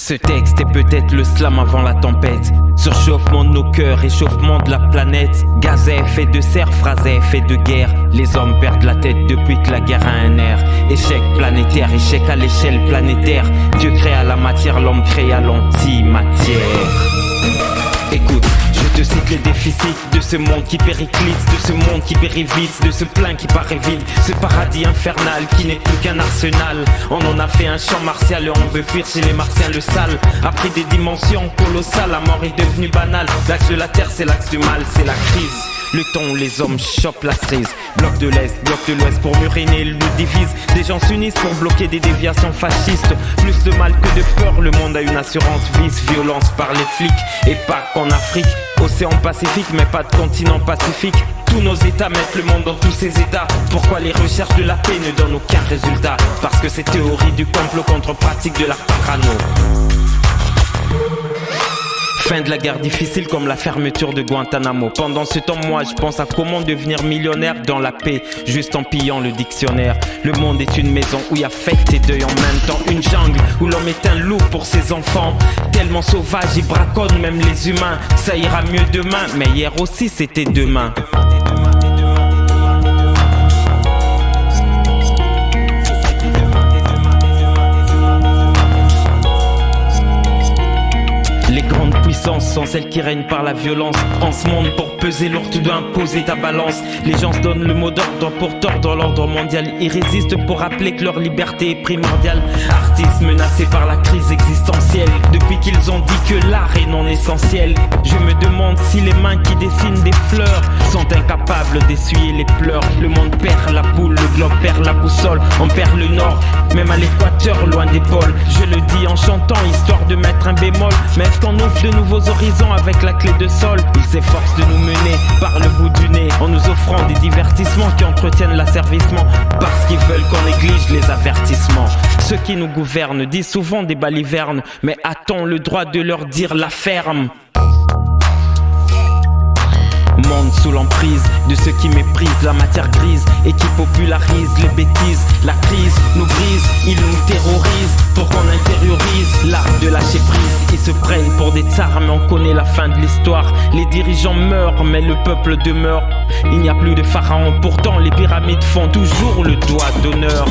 Ce texte est peut-être le slam avant la tempête. Surchauffement de nos cœurs, réchauffement de la planète. Gaz à effet de serre, phrase à effet de guerre. Les hommes perdent la tête depuis que la guerre a un air. Échec planétaire, échec à l'échelle planétaire. Dieu créa la matière, l'homme créa l'antimatière. Écoute, je te cite les déficits de ce monde qui périclite, de ce monde qui périt vite, de ce plein qui paraît vide, ce paradis infernal qui n'est plus qu'un arsenal. On en a fait un champ martial et on veut fuir chez les martiens le sale. A pris des dimensions colossales, la mort est devenue banale. L'axe de la terre c'est l'axe du mal, c'est la crise. Le temps où les hommes chopent la cerise. Bloc de l'Est, bloc de l'Ouest pour muriner le divise. Des gens s'unissent pour bloquer des déviations fascistes. Plus de mal que de peur, le monde a une assurance vice. Violence par les flics et pas qu'en Afrique. Océan Pacifique mais pas de continent pacifique. Tous nos états mettent le monde dans tous ses états. Pourquoi les recherches de la paix ne donnent aucun résultat? Parce que c'est théorie du complot contre pratique de la parano. Fin de la guerre difficile comme la fermeture de Guantanamo. Pendant ce temps, moi, je pense à comment devenir millionnaire dans la paix, juste en pillant le dictionnaire. Le monde est une maison où il y a fête et deuil en même temps. Une jungle où l'homme est un loup pour ses enfants. Tellement sauvage, il braconne même les humains. Ça ira mieux demain, mais hier aussi c'était demain. Les grandes puissances sont celles qui règnent par la violence. En ce monde, pour peser lourd, tu dois imposer ta balance. Les gens se donnent le mot d'ordre pour tordre l'ordre mondial. Ils résistent pour rappeler que leur liberté est primordiale. Artistes menacés par la crise existentielle. Depuis qu'ils ont dit que l'art est non essentiel. Je me demande si les mains qui dessinent des fleurs sont incapables d'essuyer les pleurs. Le monde perd la boule, le globe perd la boussole. On perd le nord, même à l'équateur, loin des pôles. Je le dis en chantant, histoire de mettre un bémol. Mais est-ce qu'on ouvre de nouveaux horizons avec la clé de sol? Ils s'efforcent de nous mener par le bout du nez, en nous offrant des divertissements qui entretiennent l'asservissement, parce qu'ils veulent qu'on néglige les avertissements. Ceux qui nous gouvernent disent souvent des balivernes, mais a-t-on le droit de leur dire la ferme? Monde sous l'emprise de ceux qui méprisent la matière grise et qui popularisent les bêtises. La crise nous brise, ils nous terrorisent pour qu'on intériorise l'art de lâcher prise. Ils se prennent pour des tsars mais on connaît la fin de l'histoire. Les dirigeants meurent mais le peuple demeure. Il n'y a plus de pharaons, pourtant les pyramides font toujours le doigt d'honneur.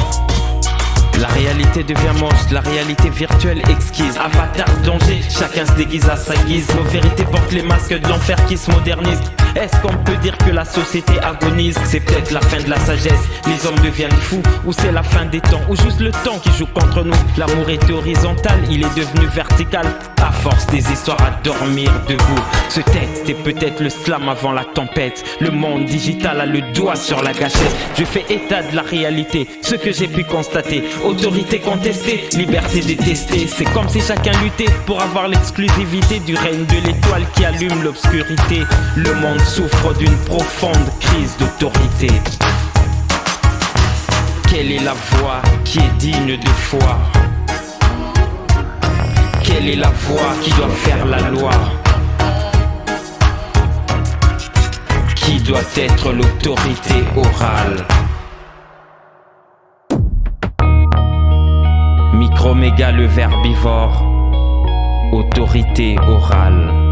La réalité devient moche, la réalité virtuelle exquise. Avatar, danger, chacun se déguise à sa guise. Nos vérités portent les masques de l'enfer qui se modernisent. Est-ce qu'on peut dire que la société agonise? C'est peut-être la fin de la sagesse, les hommes deviennent fous. Ou c'est la fin des temps, ou juste le temps qui joue contre nous. L'amour était horizontal, il est devenu vertical. À force des histoires à dormir debout. Ce texte est peut-être le slam avant la tempête. Le monde digital a le doigt sur la gâchette. Je fais état de la réalité, ce que j'ai pu constater. Autorité contestée, liberté détestée. C'est comme si chacun luttait pour avoir l'exclusivité du règne de l'étoile qui allume l'obscurité. Le monde souffre d'une profonde crise d'autorité. Quelle est la voix qui est digne de foi? Quelle est la voix qui doit faire la loi? Qui doit être l'autorité orale? Microméga le verbivore, autorité orale.